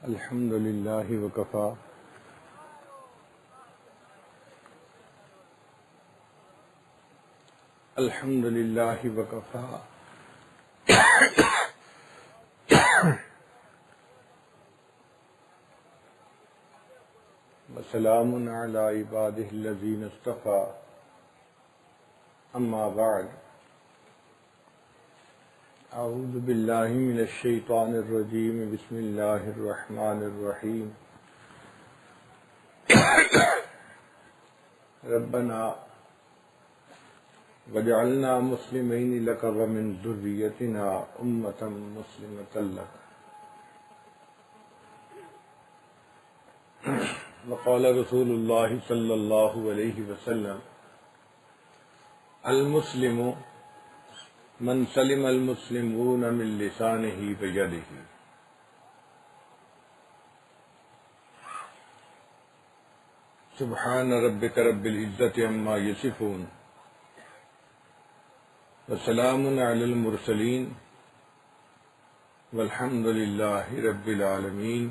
الحمد للہ وکفا الحمد للہ وکفا وسلام علی عبادہ الذین اصطفى اما بعد اعوذ باللہ من الشیطان الرجیم بسم اللہ الرحمن الرحیم ربنا وجعلنا مسلمین لک ومن ذریتنا امة مسلمة لک وقال رسول اللہ صلی اللہ علیہ وسلم المسلم من سلم المسلمون من لسانه ويده سبحان ربك رب العزة عما يصفون وسلام على المرسلين والحمد لله رب العالمين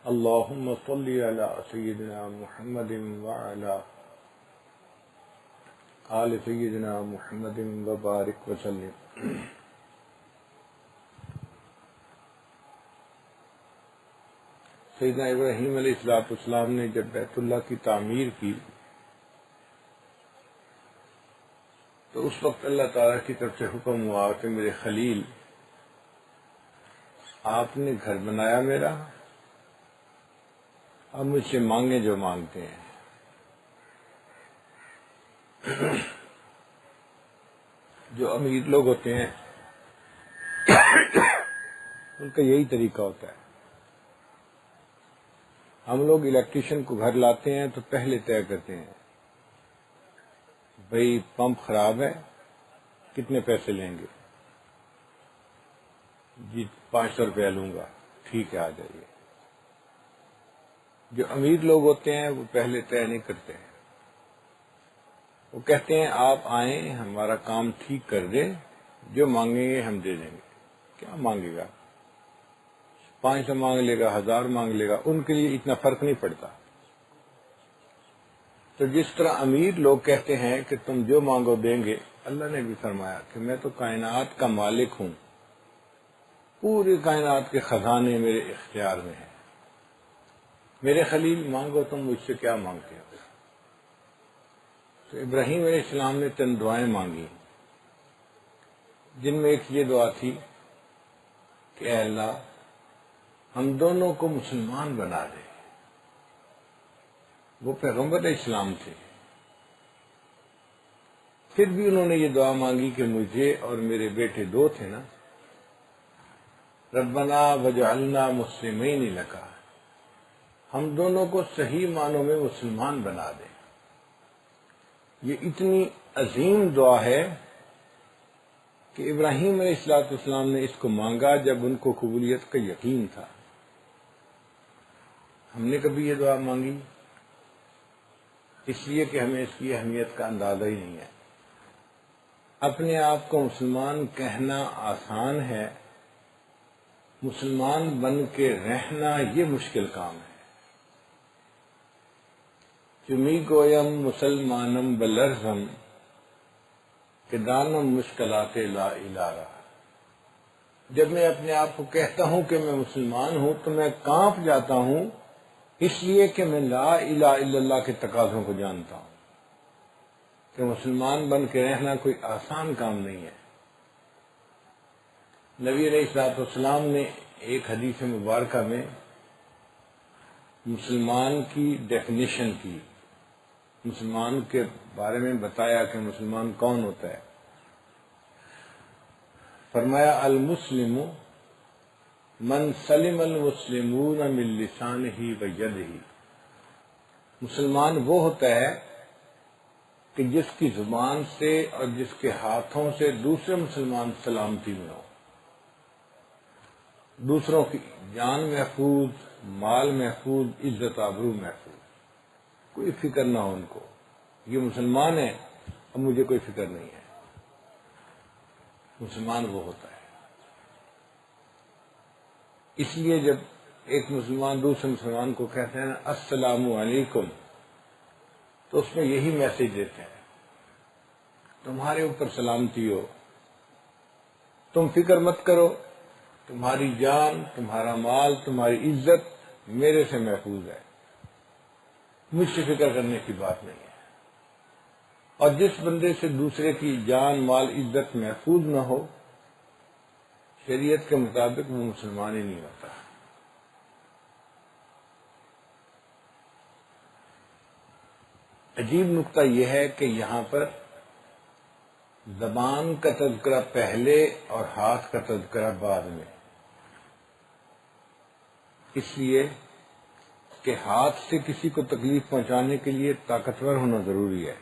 اللهم صل على سيدنا محمد وعلى آل سيدنا محمد وبارك وسلم سیدنا ابراہیم علیہ السلام نے جب بیت اللہ کی تعمیر کی تو اس وقت اللہ تعالیٰ کی طرف سے حکم ہوا کہ میرے خلیل آپ نے گھر بنایا میرا، اب مجھ سے مانگیں جو مانگتے ہیں۔ جو امیر لوگ ہوتے ہیں ان کا یہی طریقہ ہوتا ہے۔ ہم لوگ الیکٹریشین کو گھر لاتے ہیں تو پہلے طے کرتے ہیں بھئی پمپ خراب ہے، کتنے پیسے لیں گے؟ جی 500 روپیہ لوں گا، ٹھیک ہے آ جائیے۔ جو امیر لوگ ہوتے ہیں وہ پہلے طے نہیں کرتے ہیں، وہ کہتے ہیں آپ آئیں ہمارا کام ٹھیک کر دیں، جو مانگیں گے ہم دے دیں گے۔ کیا مانگے گا؟ 500 مانگ لے گا، 1000 مانگ لے گا، ان کے لیے اتنا فرق نہیں پڑتا۔ تو جس طرح امیر لوگ کہتے ہیں کہ تم جو مانگو دیں گے، اللہ نے بھی فرمایا کہ میں تو کائنات کا مالک ہوں، پوری کائنات کے خزانے میرے اختیار میں ہیں، میرے خلیل مانگو تم مجھ سے کیا مانگتے ہو۔ تو ابراہیم علیہ السلام نے 3 دعائیں مانگی، جن میں ایک یہ دعا تھی کہ اے اللہ ہم دونوں کو مسلمان بنا دے۔ وہ پیغمبر اسلام تھے، پھر بھی انہوں نے یہ دعا مانگی کہ مجھے اور میرے بیٹے 2 تھے نا، ربنا وجعلنا مسلمین لک، ہم دونوں کو صحیح معنوں میں مسلمان بنا دیں۔ یہ اتنی عظیم دعا ہے کہ ابراہیم علیہ السلام نے اس کو مانگا جب ان کو قبولیت کا یقین تھا۔ ہم نے کبھی یہ دعا مانگی؟ اس لیے کہ ہمیں اس کی اہمیت کا اندازہ ہی نہیں ہے۔ اپنے آپ کو مسلمان کہنا آسان ہے، مسلمان بن کے رہنا یہ مشکل کام ہے۔ چمی گویم مسلمانم بلرزم کہ دانم مشکلات لا الہ رہا۔ جب میں اپنے آپ کو کہتا ہوں کہ میں مسلمان ہوں تو میں کانپ جاتا ہوں، اس لیے کہ میں لا الہ الا اللہ کے تقاضوں کو جانتا ہوں کہ مسلمان بن کے رہنا کوئی آسان کام نہیں ہے۔ نبی علیہ السلام نے ایک حدیث مبارکہ میں مسلمان کی ڈیفینیشن کی، مسلمان کے بارے میں بتایا کہ مسلمان کون ہوتا ہے۔ فرمایا المسلم من سلم المسلمون من لسانہ ویدہ، مسلمان وہ ہوتا ہے کہ جس کی زبان سے اور جس کے ہاتھوں سے دوسرے مسلمان سلامتی میں ہو، دوسروں کی جان محفوظ، مال محفوظ، عزت آبرو محفوظ، کوئی فکر نہ ہو ان کو، یہ مسلمان ہیں اب مجھے کوئی فکر نہیں ہے۔ مسلمان وہ ہوتا ہے۔ اس لیے جب ایک مسلمان دوسرے مسلمان کو کہتے ہیں نا السلام علیکم، تو اس میں یہی میسج دیتے ہیں تمہارے اوپر سلامتی ہو، تم فکر مت کرو، تمہاری جان، تمہارا مال، تمہاری عزت میرے سے محفوظ ہے، مجھ سے فکر کرنے کی بات نہیں ہے۔ اور جس بندے سے دوسرے کی جان، مال، عزت محفوظ نہ ہو، شریعت کے مطابق وہ مسلمان ہی نہیں ہوتا۔ عجیب نکتہ یہ ہے کہ یہاں پر زبان کا تذکرہ پہلے اور ہاتھ کا تذکرہ بعد میں، اس لیے کہ ہاتھ سے کسی کو تکلیف پہنچانے کے لیے طاقتور ہونا ضروری ہے۔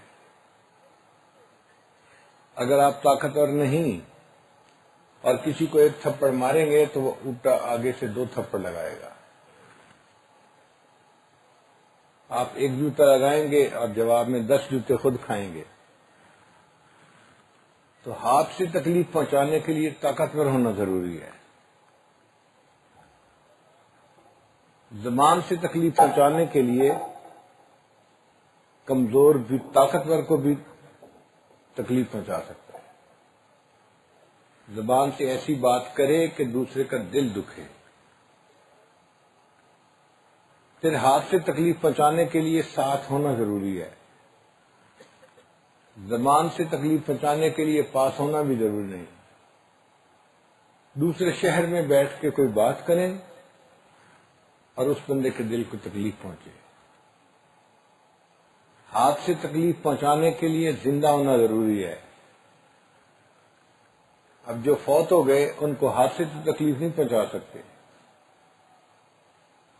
اگر آپ طاقتور نہیں اور کسی کو ایک تھپڑ ماریں گے تو وہ الٹا آگے سے 2 تھپڑ لگائے گا۔ آپ ایک جوتا لگائیں گے اور جواب میں 10 جوتے خود کھائیں گے۔ تو ہاتھ سے تکلیف پہنچانے کے لیے طاقتور ہونا ضروری ہے، زبان سے تکلیف پہنچانے کے لیے کمزور بھی طاقتور کو بھی تکلیف پہنچا سکتا ہے۔ زبان سے ایسی بات کرے کہ دوسرے کا دل دکھے۔ پھر ہاتھ سے تکلیف پہنچانے کے لیے ساتھ ہونا ضروری ہے، زبان سے تکلیف پہنچانے کے لیے پاس ہونا بھی ضروری نہیں۔ دوسرے شہر میں بیٹھ کے کوئی بات کریں اور اس بندے کے دل کو تکلیف پہنچے۔ ہاتھ سے تکلیف پہنچانے کے لیے زندہ ہونا ضروری ہے۔ اب جو فوت ہو گئے ان کو ہاتھ سے تو تکلیف نہیں پہنچا سکتے،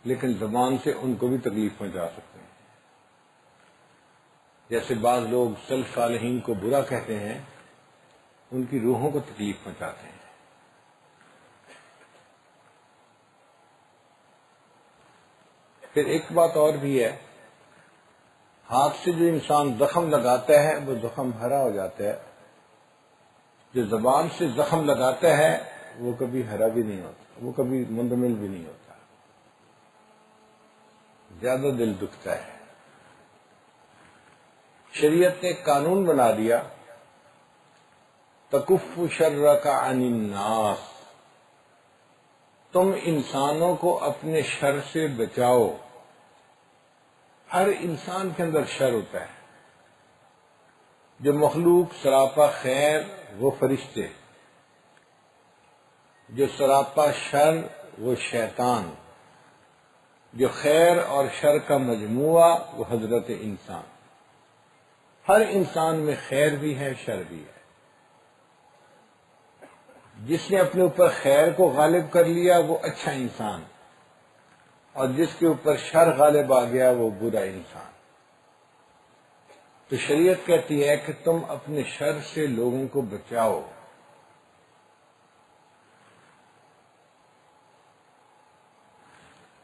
لیکن زبان سے ان کو بھی تکلیف پہنچا سکتے ہیں۔ جیسے بعض لوگ سلف صالحین کو برا کہتے ہیں، ان کی روحوں کو تکلیف پہنچاتے ہیں۔ پھر ایک بات اور بھی ہے، ہاتھ سے جو انسان زخم لگاتا ہے وہ زخم ہرا ہو جاتا ہے، جو زبان سے زخم لگاتا ہے وہ کبھی ہرا بھی نہیں ہوتا، وہ کبھی مندمل بھی نہیں ہوتا، زیادہ دل دکھتا ہے۔ شریعت نے قانون بنا دیا تکف شرک عن الناس، تم انسانوں کو اپنے شر سے بچاؤ۔ ہر انسان کے اندر شر ہوتا ہے، جو مخلوق سراپا خیر وہ فرشتے، جو سراپا شر وہ شیطان، جو خیر اور شر کا مجموعہ وہ حضرت انسان۔ ہر انسان میں خیر بھی ہے، شر بھی ہے۔ جس نے اپنے اوپر خیر کو غالب کر لیا وہ اچھا انسان، اور جس کے اوپر شر غالب آ گیا وہ برا انسان۔ تو شریعت کہتی ہے کہ تم اپنے شر سے لوگوں کو بچاؤ۔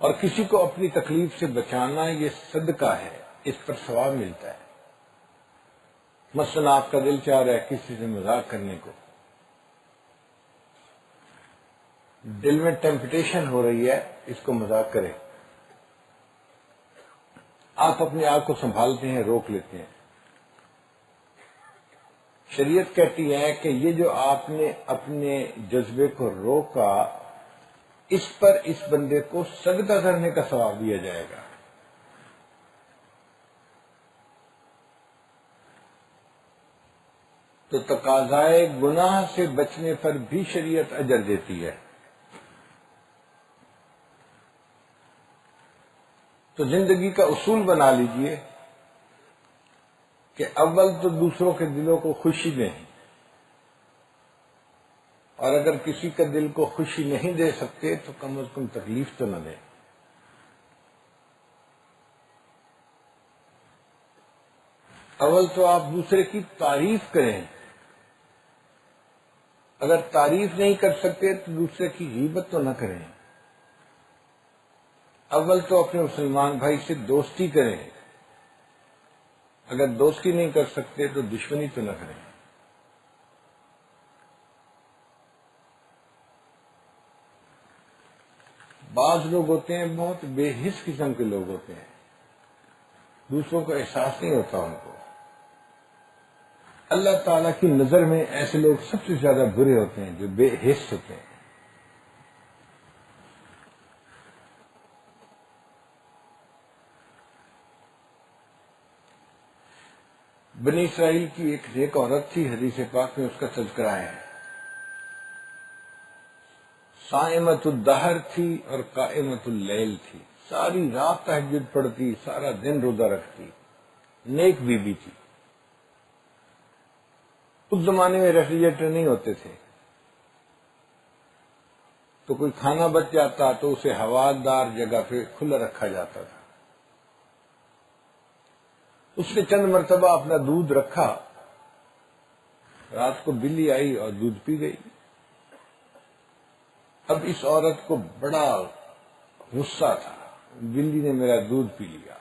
اور کسی کو اپنی تکلیف سے بچانا یہ صدقہ ہے، اس پر ثواب ملتا ہے۔ مثلا آپ کا دل چاہ رہا ہے کسی سے مذاق کرنے کو، دل میں ٹیمپٹیشن ہو رہی ہے اس کو مذاق کرے، آپ اپنے آپ کو سنبھالتے ہیں، روک لیتے ہیں۔ شریعت کہتی ہے کہ یہ جو آپ نے اپنے جذبے کو روکا، اس پر اس بندے کو صدقہ کرنے کا ثواب دیا جائے گا۔ تو تقاضائے گناہ سے بچنے پر بھی شریعت اجر دیتی ہے۔ تو زندگی کا اصول بنا لیجئے کہ اول تو دوسروں کے دلوں کو خوشی دیں، اور اگر کسی کا دل کو خوشی نہیں دے سکتے تو کم از کم تکلیف تو نہ دیں۔ اول تو آپ دوسرے کی تعریف کریں، اگر تعریف نہیں کر سکتے تو دوسرے کی غیبت تو نہ کریں۔ اول تو اپنے مسلمان بھائی سے دوستی کریں، اگر دوستی نہیں کر سکتے تو دشمنی تو نہ کریں۔ بعض لوگ ہوتے ہیں بہت بے حس قسم کے لوگ ہوتے ہیں، دوسروں کا احساس نہیں ہوتا ان کو. اللہ تعالیٰ کی نظر میں ایسے لوگ سب سے زیادہ برے ہوتے ہیں جو بے حس ہوتے ہیں. بنی اسرائیل کی ایک نیک عورت تھی، حدیث پاک میں اس کا تذکرہ ہے. صائمۃ الدہر تھی اور قائمۃ اللیل تھی، ساری رات تہجد پڑھتی، سارا دن روزہ رکھتی، نیک بیوی تھی. اس زمانے میں ریفریجریٹر نہیں ہوتے تھے، تو کوئی کھانا بچ جاتا تو اسے ہوادار جگہ پہ کھلا رکھا جاتا تھا. اس نے چند مرتبہ اپنا دودھ رکھا، رات کو بلی آئی اور دودھ پی گئی. اب اس عورت کو بڑا غصہ تھا، بلی نے میرا دودھ پی لیا.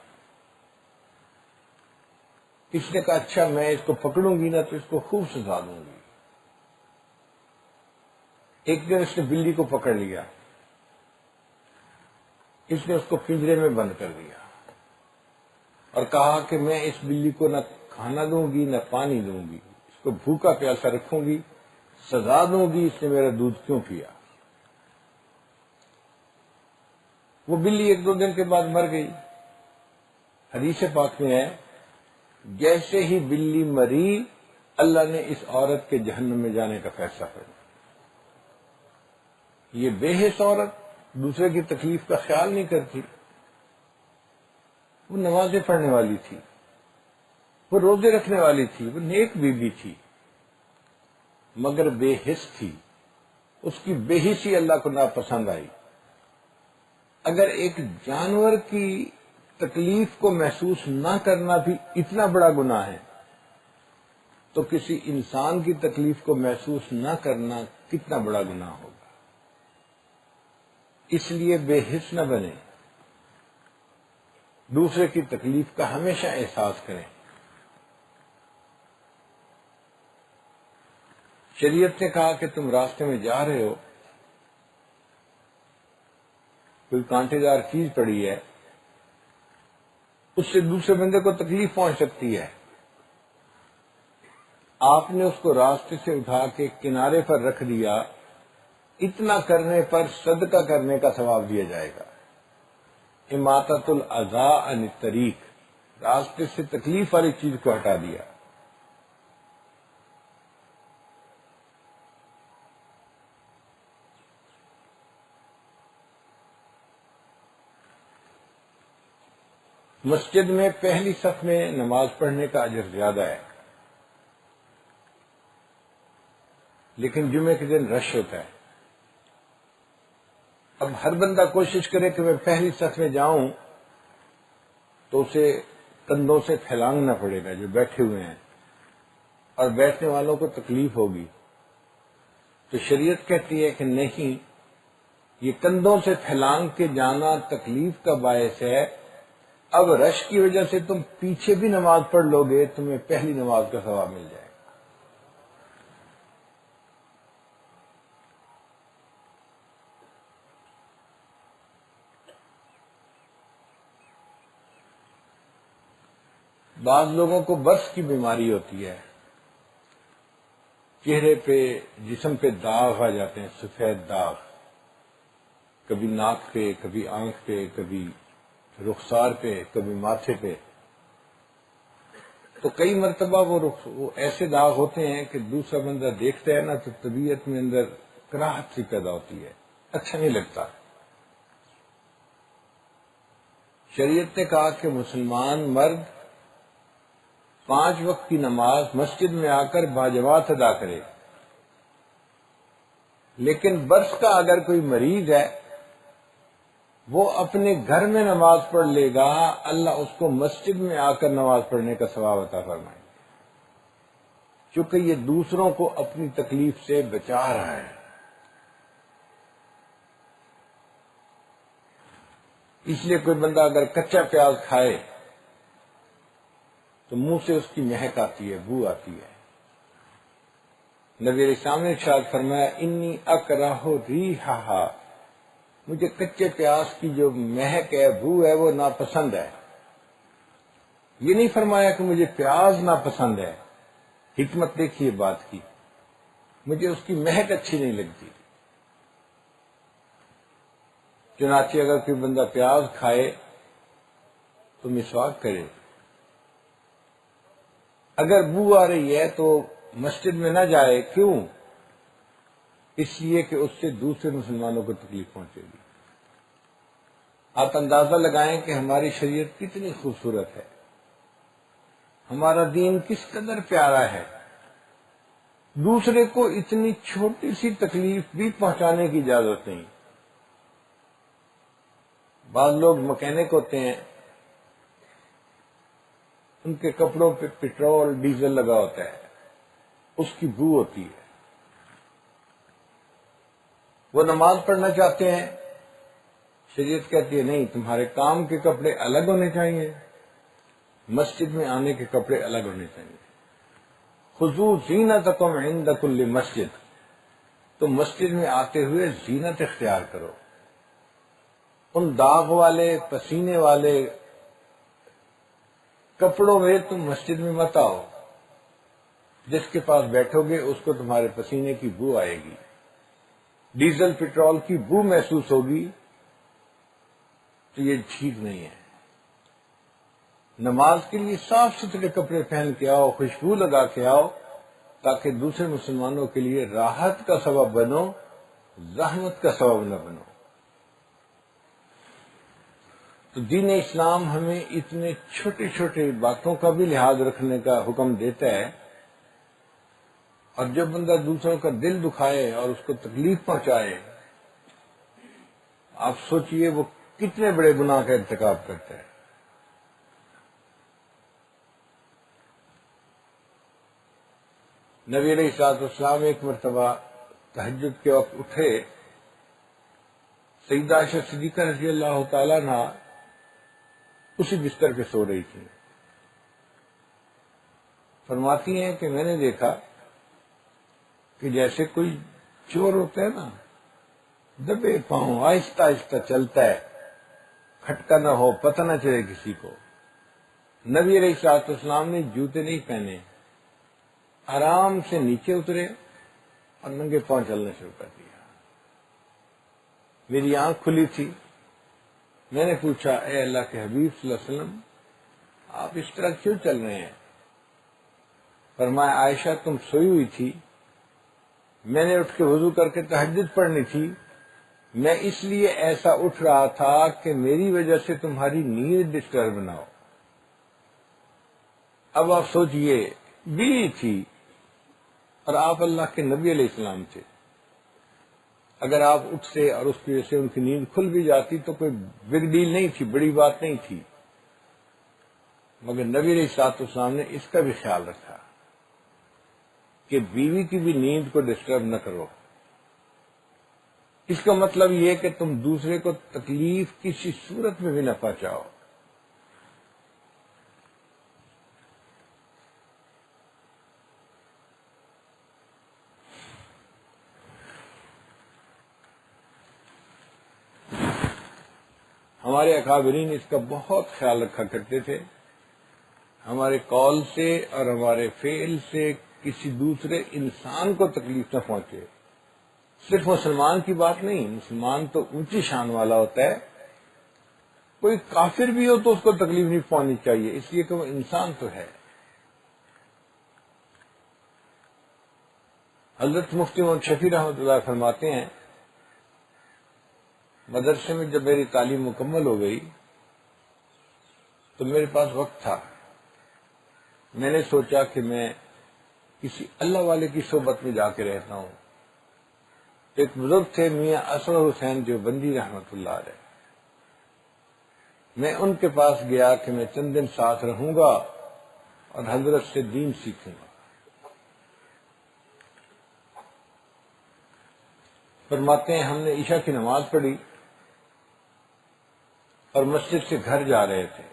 اس نے کہا اچھا میں اس کو پکڑوں گی نا تو اس کو خوب سزا دوں گی. ایک دن اس نے بلی کو پکڑ لیا، اس نے اس کو پنجرے میں بند کر دیا اور کہا کہ میں اس بلی کو نہ کھانا دوں گی نہ پانی دوں گی، اس کو بھوکا پیاسا رکھوں گی، سزا دوں گی اس نے میرا دودھ کیوں پیا. وہ بلی ایک دو دن کے بعد مر گئی. حدیث پاک میں ہے جیسے ہی بلی مری اللہ نے اس عورت کے جہنم میں جانے کا فیصلہ کر دیا. یہ بے حس عورت دوسرے کی تکلیف کا خیال نہیں کرتی. وہ نمازیں پڑھنے والی تھی، وہ روزے رکھنے والی تھی، وہ نیک بیوی تھی، مگر بے حس تھی. اس کی بے حسی اللہ کو ناپسند آئی. اگر ایک جانور کی تکلیف کو محسوس نہ کرنا بھی اتنا بڑا گناہ ہے تو کسی انسان کی تکلیف کو محسوس نہ کرنا کتنا بڑا گناہ ہوگا. اس لیے بے حس نہ بنے، دوسرے کی تکلیف کا ہمیشہ احساس کریں. شریعت نے کہا کہ تم راستے میں جا رہے ہو، کوئی کانٹے دار چیز پڑی ہے، اس سے دوسرے بندے کو تکلیف پہنچ سکتی ہے. آپ نے اس کو راستے سے اٹھا کے کنارے پر رکھ دیا، اتنا کرنے پر صدقہ کرنے کا ثواب دیا جائے گا. اماطۃ الاذی عن الطریق، راستے سے تکلیف والی چیز کو ہٹا دیا. مسجد میں پہلی صف میں نماز پڑھنے کا اجر زیادہ ہے، لیکن جمعے کے دن رش ہوتا ہے. اب ہر بندہ کوشش کرے کہ میں پہلی صف میں جاؤں تو اسے کندھوں سے پھیلانگنا پڑے گا جو بیٹھے ہوئے ہیں، اور بیٹھنے والوں کو تکلیف ہوگی. تو شریعت کہتی ہے کہ نہیں، یہ کندھوں سے پھیلانگ کے جانا تکلیف کا باعث ہے. اب رش کی وجہ سے تم پیچھے بھی نماز پڑھ لو گے، تمہیں پہلی نماز کا ثواب مل جائے گا. بعض لوگوں کو برس کی بیماری ہوتی ہے، چہرے پہ جسم پہ داغ آ جاتے ہیں، سفید داغ، کبھی ناک پہ، کبھی آنکھ پہ، کبھی رخسار پہ، کبھی ماتھے پہ. تو کئی مرتبہ وہ ایسے داغ ہوتے ہیں کہ دوسرا بندہ دیکھتا ہے نا تو طبیعت میں اندر کراہت سی پیدا ہوتی ہے، اچھا نہیں لگتا. شریعت نے کہا کہ مسلمان مرد 5 وقت کی نماز مسجد میں آ کر باجماعت ادا کرے، لیکن برس کا اگر کوئی مریض ہے وہ اپنے گھر میں نماز پڑھ لے گا، اللہ اس کو مسجد میں آ کر نماز پڑھنے کا ثواب عطا فرمائے گا، کیونکہ یہ دوسروں کو اپنی تکلیف سے بچا رہا ہے. اس لیے کوئی بندہ اگر کچا پیاز کھائے تو منہ سے اس کی مہک آتی ہے، بو آتی ہے. نبی علیہ السلام نے ارشاد فرمایا انی اکرہ ریحھا، مجھے کچے پیاز کی جو مہک ہے، بو ہے، وہ ناپسند ہے۔ یہ نہیں فرمایا کہ مجھے پیاز ناپسند ہے، حکمت دیکھیے بات کی، مجھے اس کی مہک اچھی نہیں لگتی۔ چنانچہ اگر کوئی بندہ پیاز کھائے تو مسواک کرے، اگر بو آ رہی ہے تو مسجد میں نہ جائے۔ کیوں؟ اس لیے کہ اس سے دوسرے مسلمانوں کو تکلیف پہنچے گی۔ آپ اندازہ لگائیں کہ ہماری شریعت کتنی خوبصورت ہے، ہمارا دین کس قدر پیارا ہے، دوسرے کو اتنی چھوٹی سی تکلیف بھی پہنچانے کی اجازت نہیں۔ بعض لوگ مکینک ہوتے ہیں، ان کے کپڑوں پہ پٹرول ڈیزل لگا ہوتا ہے، اس کی بو ہوتی ہے۔ وہ نماز پڑھنا چاہتے ہیں، شریعت کہتی ہے نہیں، تمہارے کام کے کپڑے الگ ہونے چاہیے، مسجد میں آنے کے کپڑے الگ ہونے چاہیے۔ خذوا زینتکم عند کل مسجد، تو مسجد میں آتے ہوئے زینت اختیار کرو، ان داغ والے پسینے والے کپڑوں میں تم مسجد میں مت آؤ، جس کے پاس بیٹھو گے اس کو تمہارے پسینے کی بو آئے گی، ڈیزل پٹرول کی بو محسوس ہوگی، تو یہ ٹھیک نہیں ہے۔ نماز کے لیے صاف ستھرے کپڑے پہن کے آؤ، خوشبو لگا کے آؤ، تاکہ دوسرے مسلمانوں کے لیے راحت کا سبب بنو، زحمت کا سبب نہ بنو۔ تو دین اسلام ہمیں اتنے چھوٹے چھوٹے باتوں کا بھی لحاظ رکھنے کا حکم دیتا ہے، اور جب بندہ دوسروں کا دل دکھائے اور اس کو تکلیف پہنچائے، آپ سوچئے وہ کتنے بڑے گناہ کا ارتکاب کرتا ہے۔ نبی علیہ الصلوۃ والسلام ایک مرتبہ تہجد کے وقت اٹھے، سیدہ عائشہ صدیقہ رضی اللہ تعالیٰ عنہ اسی بستر پہ سو رہی تھی۔ فرماتی ہیں کہ میں نے دیکھا کہ جیسے کوئی چور ہوتا ہے نا، دبے پاؤں آہستہ آہستہ چلتا ہے، کھٹکا نہ ہو، پتہ نہ چلے کسی کو۔ نبی علیہ الصلوۃ والسلام نے جوتے نہیں پہنے، آرام سے نیچے اترے اور ننگے پاؤں چلنا شروع کر دیا۔ میری آنکھ کھلی تھی، میں نے پوچھا، اے اللہ کے حبیب صلی اللہ علیہ وسلم، آپ اس طرح کیوں چل رہے ہیں؟ فرمایا، عائشہ تم سوئی ہوئی تھی، میں نے اٹھ کے وضو کر کے تہجد پڑھنی تھی، میں اس لیے ایسا اٹھ رہا تھا کہ میری وجہ سے تمہاری نیند ڈسٹرب نہ ہو۔ اب آپ سوچئے، بیوی تھی اور آپ اللہ کے نبی علیہ السلام تھے، اگر آپ اٹھتے اور اس کی وجہ سے ان کی نیند کھل بھی جاتی تو کوئی بگ ڈیل نہیں تھی، بڑی بات نہیں تھی، مگر نبی علیہ الصلوۃ والسلام نے اس کا بھی خیال رکھا کہ بیوی کی بھی نیند کو ڈسٹرب نہ کرو۔ اس کا مطلب یہ کہ تم دوسرے کو تکلیف کسی صورت میں بھی نہ پہنچاؤ۔ ہمارے اکابرین اس کا بہت خیال رکھا کرتے تھے، ہمارے قول سے اور ہمارے فعل سے کسی دوسرے انسان کو تکلیف نہ پہنچے۔ صرف مسلمان کی بات نہیں، مسلمان تو اونچی شان والا ہوتا ہے، کوئی کافر بھی ہو تو اس کو تکلیف نہیں پہنچنی چاہیے، اس لیے کہ وہ انسان تو ہے۔ حضرت مفتی محمد شفیع رحمۃ اللہ فرماتے ہیں، مدرسے میں جب میری تعلیم مکمل ہو گئی تو میرے پاس وقت تھا، میں نے سوچا کہ میں کسی اللہ والے کی صحبت میں جا کے رہتا ہوں۔ ایک بزرگ تھے میاں اسد حسین دیوبندی رحمۃ اللہ علیہ، میں ان کے پاس گیا کہ میں چند دن ساتھ رہوں گا اور حضرت سے دین سیکھوں گا۔ فرماتے ہیں ہم نے عشاء کی نماز پڑھی اور مسجد سے گھر جا رہے تھے،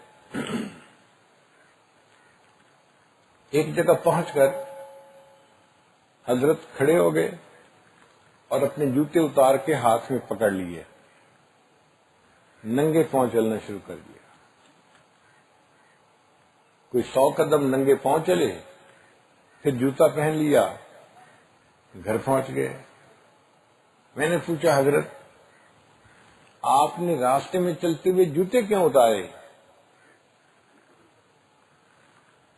ایک جگہ پہنچ کر حضرت کھڑے ہو گئے اور اپنے جوتے اتار کے ہاتھ میں پکڑ لیے ننگے پاؤں چلنا شروع کر دیا. کوئی 100 قدم ننگے پاؤں چلے، پھر جوتا پہن لیا، گھر پہنچ گئے. میں نے پوچھا حضرت آپ نے راستے میں چلتے ہوئے جوتے کیوں اتارے؟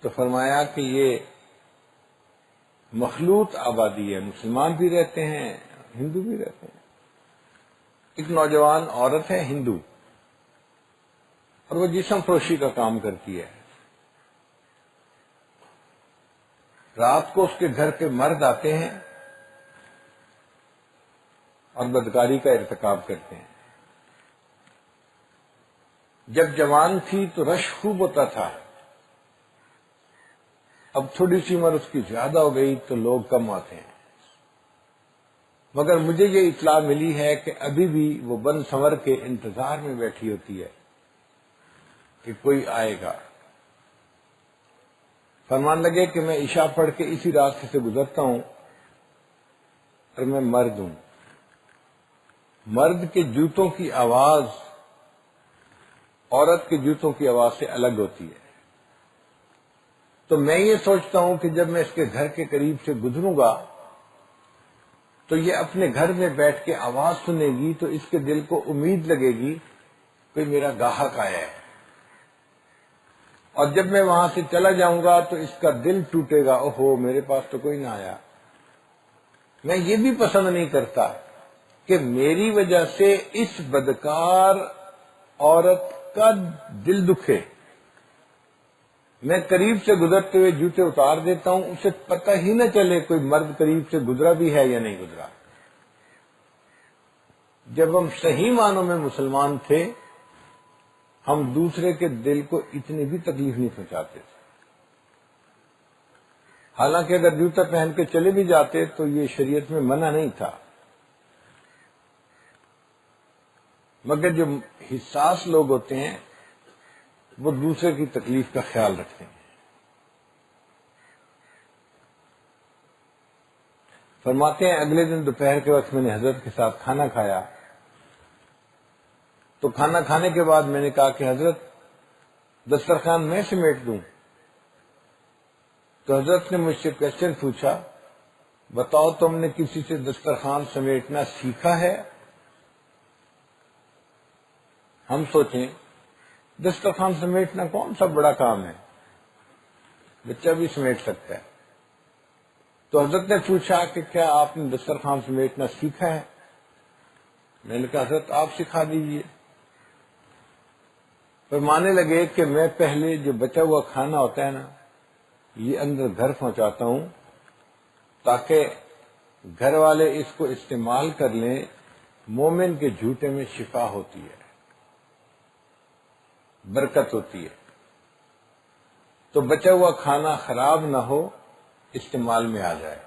تو فرمایا کہ یہ مخلوط آبادی ہے، مسلمان بھی رہتے ہیں، ہندو بھی رہتے ہیں. ایک نوجوان عورت ہے ہندو، اور وہ جسم فروشی کا کام کرتی ہے. رات کو اس کے گھر پہ مرد آتے ہیں اور بدکاری کا ارتکاب کرتے ہیں. جب جوان تھی تو رش خوب ہوتا تھا، اب تھوڑی سی عمر اس کی زیادہ ہو گئی تو لوگ کم آتے ہیں. مگر مجھے یہ اطلاع ملی ہے کہ ابھی بھی وہ بن سنور کے انتظار میں بیٹھی ہوتی ہے کہ کوئی آئے گا. فرمان لگے کہ میں عشاء پڑھ کے اسی راستے سے گزرتا ہوں اور میں مرد ہوں. مرد کے جوتوں کی آواز عورت کے جوتوں کی آواز سے الگ ہوتی ہے. تو میں یہ سوچتا ہوں کہ جب میں اس کے گھر کے قریب سے گزروں گا تو یہ اپنے گھر میں بیٹھ کے آواز سنے گی تو اس کے دل کو امید لگے گی کہ میرا گاہک آیا ہے. اور جب میں وہاں سے چلا جاؤں گا تو اس کا دل ٹوٹے گا، اوہو میرے پاس تو کوئی نہ آیا. میں یہ بھی پسند نہیں کرتا کہ میری وجہ سے اس بدکار عورت کا دل دکھے. میں قریب سے گزرتے ہوئے جوتے اتار دیتا ہوں، اسے پتہ ہی نہ چلے کوئی مرد قریب سے گزرا بھی ہے یا نہیں گزرا. جب ہم صحیح معنوں میں مسلمان تھے ہم دوسرے کے دل کو اتنی بھی تکلیف نہیں پہنچاتے تھے. حالانکہ اگر جوتا پہن کے چلے بھی جاتے تو یہ شریعت میں منع نہیں تھا، مگر جو حساس لوگ ہوتے ہیں وہ دوسرے کی تکلیف کا خیال رکھتے ہیں. فرماتے ہیں اگلے دن دوپہر کے وقت میں نے حضرت کے ساتھ کھانا کھایا تو کھانا کھانے کے بعد میں نے کہا کہ حضرت دسترخوان میں سمیٹ دوں. تو حضرت نے مجھ سے کوشچن پوچھا، بتاؤ تم نے کسی سے دسترخوان سمیٹنا سیکھا ہے؟ ہم سوچیں دسترخوان سمیٹنا کون سا بڑا کام ہے، بچہ بھی سمیٹ سکتا ہے. تو حضرت نے پوچھا کہ کیا آپ نے دسترخوان سمیٹنا سیکھا ہے؟ میں نے کہا حضرت آپ سکھا دیجئے. فرمانے لگے کہ میں پہلے جو بچا ہوا کھانا ہوتا ہے نا یہ اندر گھر پہنچاتا ہوں تاکہ گھر والے اس کو استعمال کر لیں. مومن کے جھوٹے میں شفا ہوتی ہے، برکت ہوتی ہے. تو بچا ہوا کھانا خراب نہ ہو، استعمال میں آ جائے.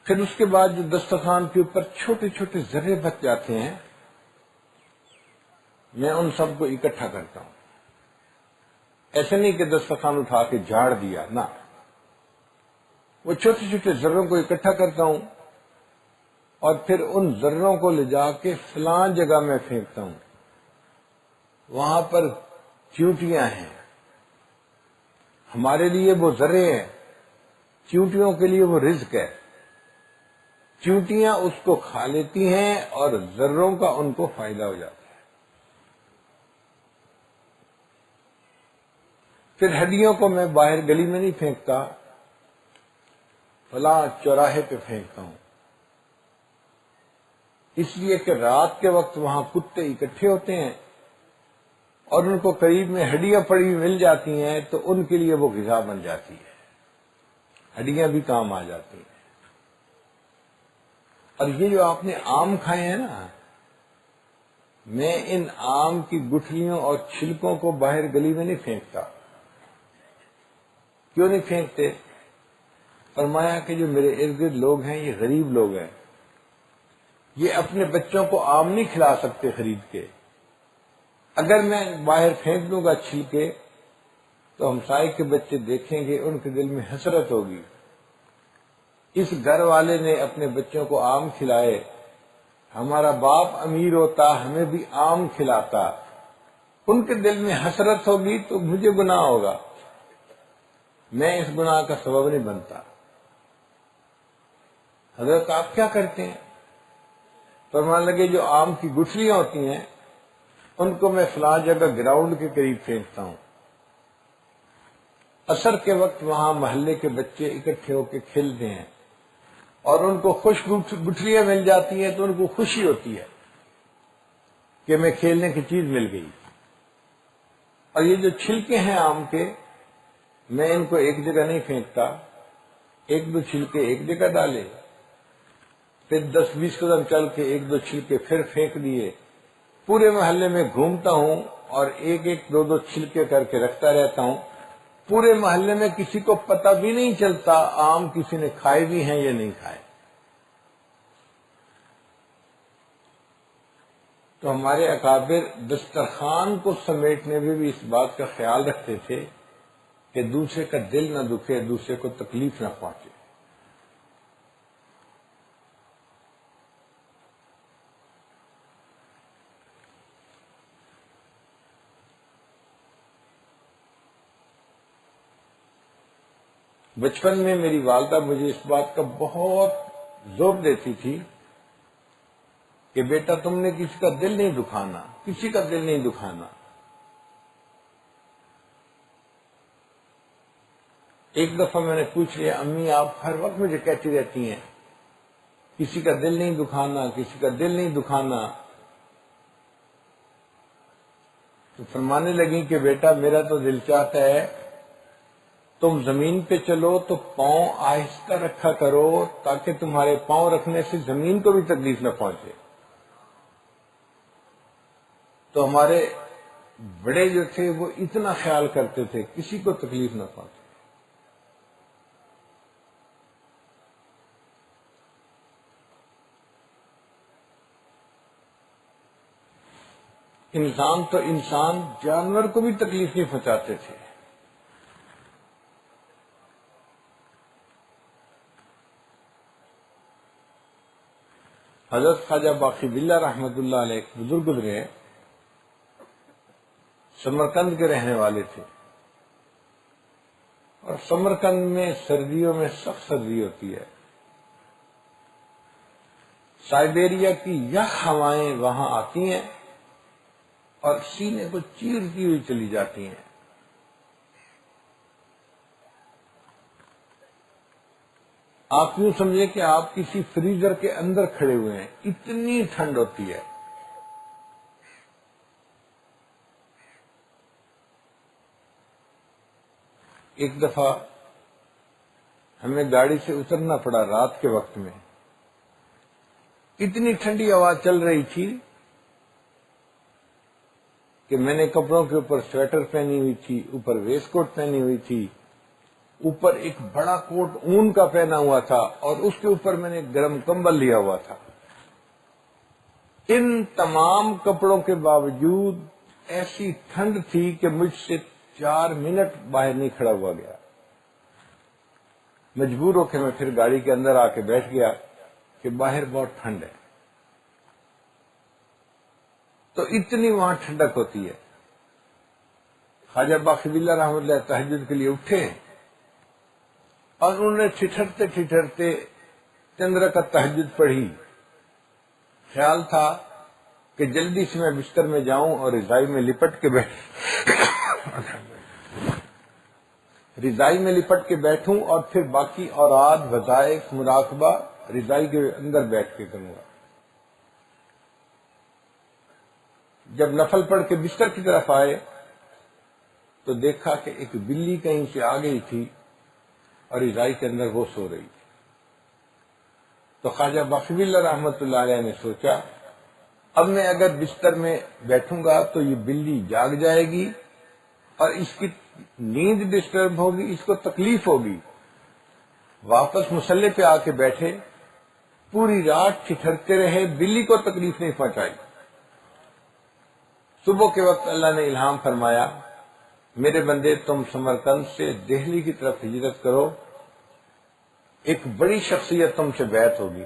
پھر اس کے بعد جو دسترخوان کے اوپر چھوٹے چھوٹے ذرے بچ جاتے ہیں میں ان سب کو اکٹھا کرتا ہوں. ایسے نہیں کہ دسترخوان اٹھا کے جھاڑ دیا، نہ، وہ چھوٹے چھوٹے ذروں کو اکٹھا کرتا ہوں اور پھر ان ذروں کو لے جا کے فلاں جگہ میں پھینکتا ہوں. وہاں پر چیونٹیاں ہیں، ہمارے لیے وہ ذرے ہیں، چیونٹیوں کے لیے وہ رزق ہے. چیونٹیاں اس کو کھا لیتی ہیں اور ذروں کا ان کو فائدہ ہو جاتا ہے. پھر ہڈیوں کو میں باہر گلی میں نہیں پھینکتا، فلاں چوراہے پہ پھینکتا ہوں، اس لیے کہ رات کے وقت وہاں کتے اکٹھے ہوتے ہیں اور ان کو قریب میں ہڈیاں پڑی ہوئی مل جاتی ہیں تو ان کے لیے وہ غذا بن جاتی ہے، ہڈیاں بھی کام آ جاتی ہیں. اور یہ جو آپ نے آم کھائے ہیں نا، میں ان آم کی گٹھلیوں اور چھلکوں کو باہر گلی میں نہیں پھینکتا. کیوں نہیں پھینکتے؟ فرمایا کہ جو میرے ارد گرد لوگ ہیں یہ غریب لوگ ہیں، یہ اپنے بچوں کو آم نہیں کھلا سکتے خرید کے. اگر میں باہر پھینک دوں گا چھلکے تو ہمسائے کے بچے دیکھیں گے، ان کے دل میں حسرت ہوگی، اس گھر والے نے اپنے بچوں کو آم کھلائے، ہمارا باپ امیر ہوتا ہمیں بھی آم کھلاتا، ان کے دل میں حسرت ہوگی تو مجھے گناہ ہوگا، میں اس گناہ کا سبب نہیں بنتا۔ حضرت آپ کیا کرتے ہیں؟ فرمانے لگے جو آم کی گٹھلیاں ہوتی ہیں ان کو میں فلاں جگہ گراؤنڈ کے قریب پھینکتا ہوں، عصر کے وقت وہاں محلے کے بچے اکٹھے ہو کے کھیلتے ہیں اور ان کو خوش گٹھلیاں مل جاتی ہیں تو ان کو خوشی ہوتی ہے کہ میں کھیلنے کی چیز مل گئی۔ اور یہ جو چھلکے ہیں آم کے، میں ان کو ایک جگہ نہیں پھینکتا، ایک دو چھلکے ایک جگہ ڈالے، پھر 10-20 قدم چل کے ایک دو چھلکے پھر پھینک دیے، پورے محلے میں گھومتا ہوں اور ایک ایک دو دو چھلکے کر کے رکھتا رہتا ہوں، پورے محلے میں کسی کو پتہ بھی نہیں چلتا آم کسی نے کھائے بھی ہیں یا نہیں کھائے۔ تو ہمارے اکابر دسترخوان کو سمیٹنے میں بھی اس بات کا خیال رکھتے تھے کہ دوسرے کا دل نہ دکھے، دوسرے کو تکلیف نہ پہنچے۔ بچپن میں میری والدہ مجھے اس بات کا بہت زور دیتی تھی کہ بیٹا تم نے کسی کا دل نہیں دکھانا، کسی کا دل نہیں دکھانا۔ ایک دفعہ میں نے پوچھ لیا، امی آپ ہر وقت مجھے کہتی رہتی ہیں کسی کا دل نہیں دکھانا، کسی کا دل نہیں دکھانا، تو فرمانے لگی کہ بیٹا میرا تو دل چاہتا ہے تم زمین پہ چلو تو پاؤں آہستہ رکھا کرو تاکہ تمہارے پاؤں رکھنے سے زمین کو بھی تکلیف نہ پہنچے۔ تو ہمارے بڑے جو تھے وہ اتنا خیال کرتے تھے کسی کو تکلیف نہ پہنچے۔ انسان تو انسان، جانور کو بھی تکلیف نہیں پہنچاتے تھے۔ حضرت خواجہ باقی باللہ رحمت اللہ علیہ ایک بزرگ گزرے، سمرقند کے رہنے والے تھے، اور سمرقند میں سردیوں میں سخت سردی ہوتی ہے، سائبیریا کی یخ ہوائیں وہاں آتی ہیں اور سینے کو چیرتی ہوئی چلی جاتی ہیں۔ آپ یوں سمجھیں کہ آپ کسی فریزر کے اندر کھڑے ہوئے ہیں، اتنی ٹھنڈ ہوتی ہے۔ ایک دفعہ ہمیں گاڑی سے اترنا پڑا رات کے وقت میں، اتنی ٹھنڈی ہوا چل رہی تھی کہ میں نے کپڑوں کے اوپر سویٹر پہنی ہوئی تھی، اوپر ویسٹ کوٹ پہنی ہوئی تھی، اوپر ایک بڑا کوٹ اون کا پہنا ہوا تھا، اور اس کے اوپر میں نے گرم کمبل لیا ہوا تھا۔ ان تمام کپڑوں کے باوجود ایسی ٹھنڈ تھی کہ مجھ سے 4 منٹ باہر نہیں کھڑا ہوا گیا۔ مجبور ہو کے میں پھر گاڑی کے اندر آ کے بیٹھ گیا کہ باہر بہت ٹھنڈ ہے۔ تو اتنی وہاں ٹھنڈک ہوتی ہے۔ خواجہ باقی باللہ رحمۃ اللہ تہجد کے لیے اٹھے اور انہوں نے ٹھٹھرتے ٹھٹھرتے چند رکعت تہجد پڑھی۔ خیال تھا کہ جلدی سے میں بستر میں جاؤں اور رضائی میں لپٹ کے بیٹھوں اور پھر باقی اوراد، وظائف، مراقبہ رضائی کے اندر بیٹھ کے کروں گا۔ جب نفل پڑھ کے بستر کی طرف آئے تو دیکھا کہ ایک بلی کہیں سے آ گئی تھی اور رضائی کے اندر وہ سو رہی تھی۔ تو خواجہ باقی باللہ رحمت اللہ علیہ نے سوچا اب میں اگر بستر میں بیٹھوں گا تو یہ بلی جاگ جائے گی اور اس کی نیند ڈسٹرب ہوگی، اس کو تکلیف ہوگی۔ واپس مصلی پہ آ کے بیٹھے، پوری رات ٹھٹھرتے رہے، بلی کو تکلیف نہیں پہنچائی۔ صبح کے وقت اللہ نے الہام فرمایا میرے بندے تم سمرقند سے دہلی کی طرف ہجرت کرو، ایک بڑی شخصیت تم سے بیعت ہوگی۔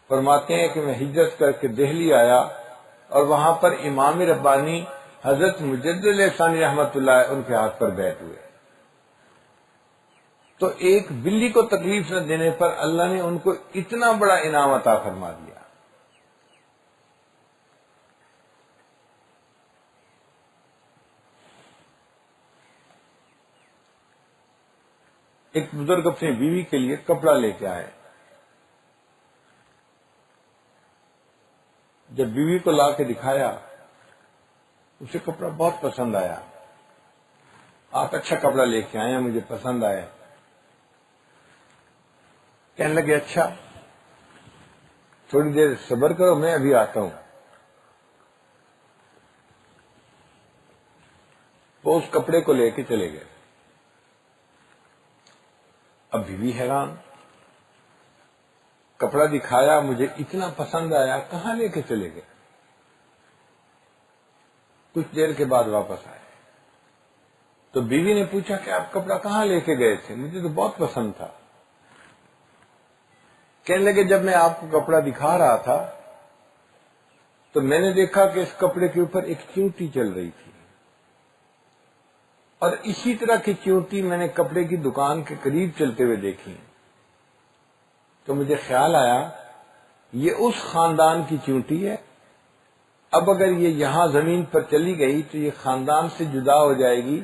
فرماتے ہیں کہ میں ہجرت کر کے دہلی آیا اور وہاں پر امام ربانی حضرت مجدد ثانی رحمت اللہ ان کے ہاتھ پر بیعت ہوئے۔ تو ایک بلی کو تکلیف نہ دینے پر اللہ نے ان کو اتنا بڑا انعام عطا فرما دیا۔ ایک بزرگ اپنی بیوی کے لیے کپڑا لے کے آئے، جب بیوی کو لا کے دکھایا اسے کپڑا بہت پسند آیا۔ آپ اچھا کپڑا لے کے آئے ہیں، مجھے پسند آیا۔ کہنے لگے اچھا تھوڑی دیر صبر کرو، میں ابھی آتا ہوں۔ وہ اس کپڑے کو لے کے چلے گئے۔ اب بیوی حیران، کپڑا دکھایا، مجھے اتنا پسند آیا، کہاں لے کے چلے گئے؟ کچھ دیر کے بعد واپس آئے تو بیوی نے پوچھا کہ آپ کپڑا کہاں لے کے گئے تھے؟ مجھے تو بہت پسند تھا۔ کہنے لگے جب میں آپ کو کپڑا دکھا رہا تھا تو میں نے دیکھا کہ اس کپڑے کے اوپر ایک چیونٹی چل رہی تھی، اور اسی طرح کی چیونٹی میں نے کپڑے کی دکان کے قریب چلتے ہوئے دیکھی، تو مجھے خیال آیا یہ اس خاندان کی چیونٹی ہے، اب اگر یہ یہاں زمین پر چلی گئی تو یہ خاندان سے جدا ہو جائے گی،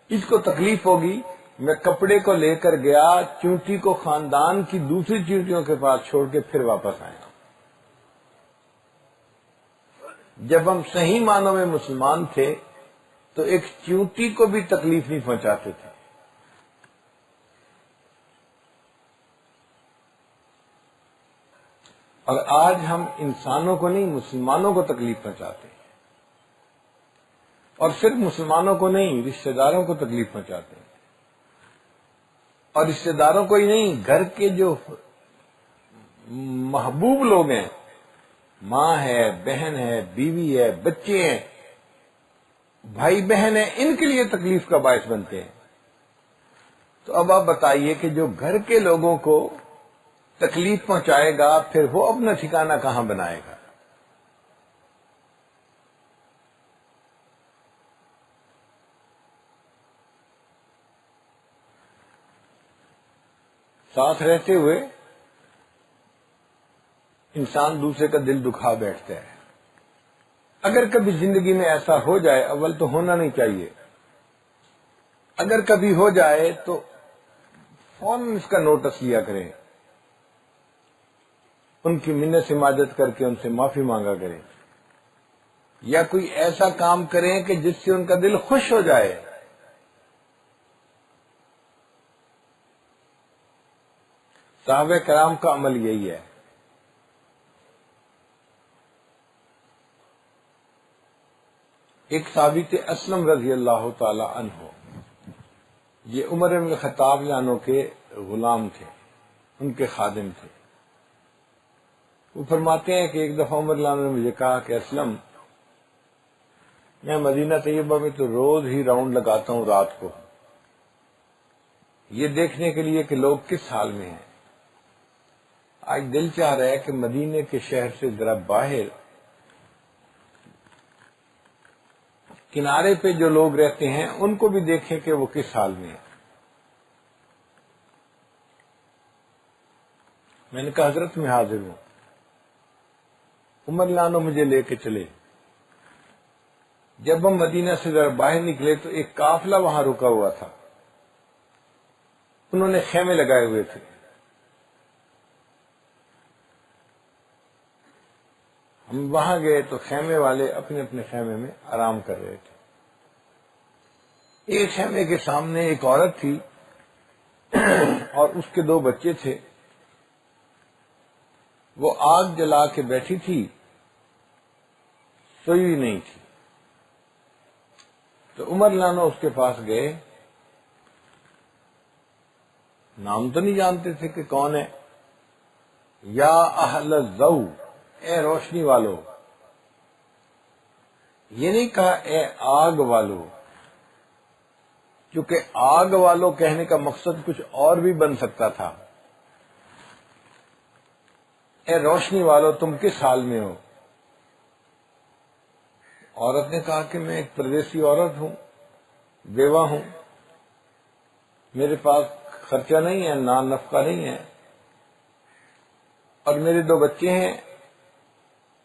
اس کو تکلیف ہوگی۔ میں کپڑے کو لے کر گیا، چیونٹی کو خاندان کی دوسری چیونٹیوں کے پاس چھوڑ کے پھر واپس آیا۔ جب ہم صحیح معنوں میں مسلمان تھے تو ایک چیونٹی کو بھی تکلیف نہیں پہنچاتے تھے۔ اور آج ہم انسانوں کو نہیں، مسلمانوں کو تکلیف پہنچاتے ہیں، اور صرف مسلمانوں کو نہیں، رشتہ داروں کو تکلیف پہنچاتے ہیں، اور رشتہ داروں کو ہی نہیں، گھر کے جو محبوب لوگ ہیں، ماں ہے، بہن ہے، بیوی ہے، بچے ہیں، بھائی بہن ہیں، ان کے لیے تکلیف کا باعث بنتے ہیں۔ تو اب آپ بتائیے کہ جو گھر کے لوگوں کو تکلیف پہنچائے گا پھر وہ اپنا ٹھکانہ کہاں بنائے گا؟ ساتھ رہتے ہوئے انسان دوسرے کا دل دکھا بیٹھتا ہے۔ اگر کبھی زندگی میں ایسا ہو جائے، اول تو ہونا نہیں چاہیے، اگر کبھی ہو جائے تو فوراً اس کا نوٹس لیا کریں، ان کی منت سماجت کر کے ان سے معافی مانگا کریں، یا کوئی ایسا کام کریں کہ جس سے ان کا دل خوش ہو جائے۔ صحابہ کرام کا عمل یہی ہے۔ ایک صحابی تھے اسلم رضی اللہ تعالی عنہ، یہ عمر بن الخطاب عنہ کے غلام تھے، ان کے خادم تھے۔ وہ فرماتے ہیں کہ ایک دفعہ عمر عنہ نے مجھے کہا کہ اسلم، میں مدینہ طیبہ میں تو روز ہی راؤنڈ لگاتا ہوں رات کو، یہ دیکھنے کے لیے کہ لوگ کس حال میں ہیں۔ آج دل چاہ رہا ہے کہ مدینے کے شہر سے ذرا باہر کنارے پہ جو لوگ رہتے ہیں ان کو بھی دیکھیں کہ وہ کس حال میں ہیں۔ میں نے کہا حضرت میں حاضر ہوں۔ عمر لانو مجھے لے کے چلے۔ جب ہم مدینہ سے ذرا باہر نکلے تو ایک قافلہ وہاں رکا ہوا تھا، انہوں نے خیمے لگائے ہوئے تھے۔ ہم وہاں گئے تو خیمے والے اپنے اپنے خیمے میں آرام کر رہے تھے۔ ایک خیمے کے سامنے ایک عورت تھی اور اس کے 2 بچے تھے، وہ آگ جلا کے بیٹھی تھی، سوئی ہوئی نہیں تھی۔ تو عمر لانو اس کے پاس گئے، نام تو نہیں جانتے تھے کہ کون ہے۔ یا اہل الضو، اے روشنی والو، یہ نہیں کہا اے آگ والو، کیونکہ آگ والوں کہنے کا مقصد کچھ اور بھی بن سکتا تھا. اے روشنی والوں تم کس حال میں ہو؟ عورت نے کہا کہ میں ایک پردیسی عورت ہوں، بیوہ ہوں، میرے پاس خرچہ نہیں ہے، نان نفقہ نہیں ہے، اور میرے 2 بچے ہیں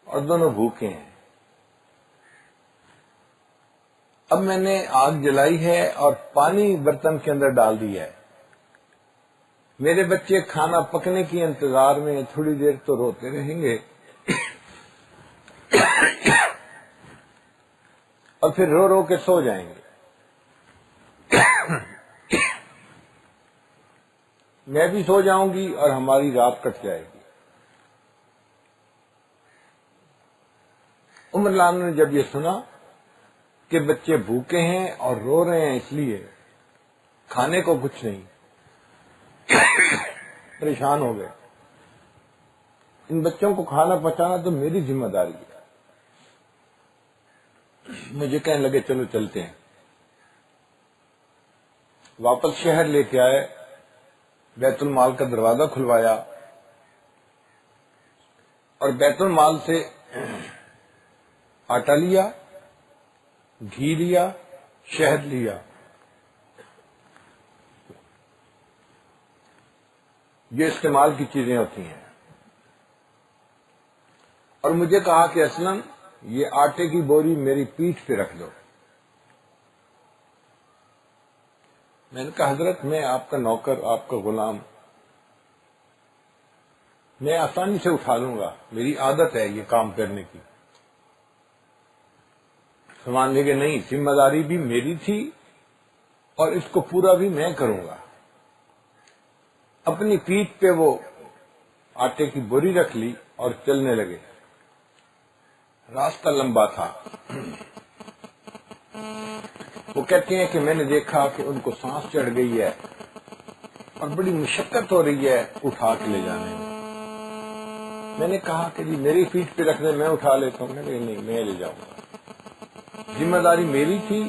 اور دونوں بھوکے ہیں. اب میں نے آگ جلائی ہے اور پانی برتن کے اندر ڈال دیا ہے. میرے بچے کھانا پکنے کی انتظار میں تھوڑی دیر تو روتے رہیں گے اور پھر رو رو کے سو جائیں گے. میں بھی سو جاؤں گی اور ہماری رات کٹ جائے گی. عمر لان نے جب یہ سنا کہ بچے بھوکے ہیں اور رو رہے ہیں اس لیے کھانے کو کچھ نہیں، پریشان ہو گئے. ان بچوں کو کھانا پہنچانا تو میری ذمہ داری ہے. مجھے کہنے لگے چلو چلتے ہیں. واپس شہر لے کے آئے، بیت المال کا دروازہ کھلوایا اور بیت المال سے آٹا لیا، گھی لیا، شہد لیا. یہ استعمال کی چیزیں ہوتی ہیں. اور مجھے کہا کہ اسلم یہ آٹے کی بوری میری پیٹھ پہ رکھ دو. میں نے کہا حضرت میں آپ کا نوکر، آپ کا غلام، میں آسانی سے اٹھا لوں گا، میری عادت ہے یہ کام کرنے کی. سامان لے کے نہیں، ذمہ داری بھی میری تھی اور اس کو پورا بھی میں کروں گا. اپنی پیٹھ پہ وہ آٹے کی بوری رکھ لی اور چلنے لگے. راستہ لمبا تھا. وہ کہتے ہیں کہ میں نے دیکھا کہ ان کو سانس چڑھ گئی ہے اور بڑی مشقت ہو رہی ہے اٹھا کے لے جانے میں. میں نے کہا کہ جی میری پیٹھ پہ رکھ دیں، میں اٹھا لیتا ہوں. نہیں، میں لے جاؤں گا، ذمہ داری میری تھی،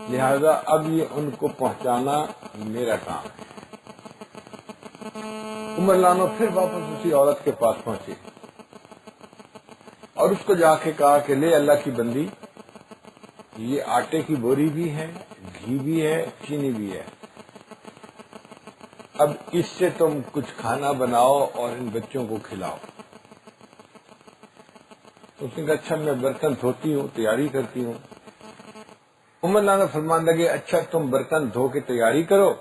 لہذا اب یہ ان کو پہنچانا میرا کام ہے. عمر لانو پھر واپس اسی عورت کے پاس پہنچے اور اس کو جا کے کہا کہ لے اللہ کی بندی، یہ آٹے کی بوری بھی ہے، گھی بھی ہے، چینی بھی ہے، اب اس سے تم کچھ کھانا بناؤ اور ان بچوں کو کھلاؤ. اس نے کہا اچھا میں برتن دھوتی ہوں، تیاری کرتی ہوں. عمر لانا فرمان لگے اچھا تم برتن دھو کے تیاری کرو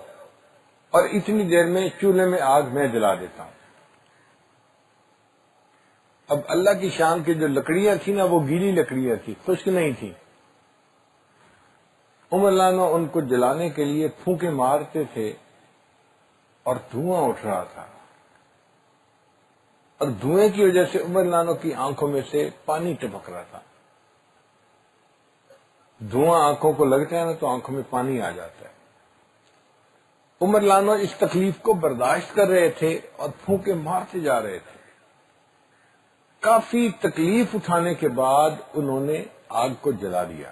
اور اتنی دیر میں چولہے میں آگ میں جلا دیتا ہوں. اب اللہ کی شان کی جو لکڑیاں تھیں نا وہ گیلی لکڑیاں تھیں، خشک نہیں تھیں. عمر لانا ان کو جلانے کے لیے پھونکے مارتے تھے اور دھواں اٹھ رہا تھا، اور دھوئیں کی وجہ سے عمر لانو کی آنکھوں میں سے پانی ٹپک رہا تھا. دھواں آنکھوں کو لگتا ہے نا تو آنکھوں میں پانی آ جاتا ہے. عمر لانو اس تکلیف کو برداشت کر رہے تھے اور پھونکے مارتے جا رہے تھے. کافی تکلیف اٹھانے کے بعد انہوں نے آگ کو جلا دیا.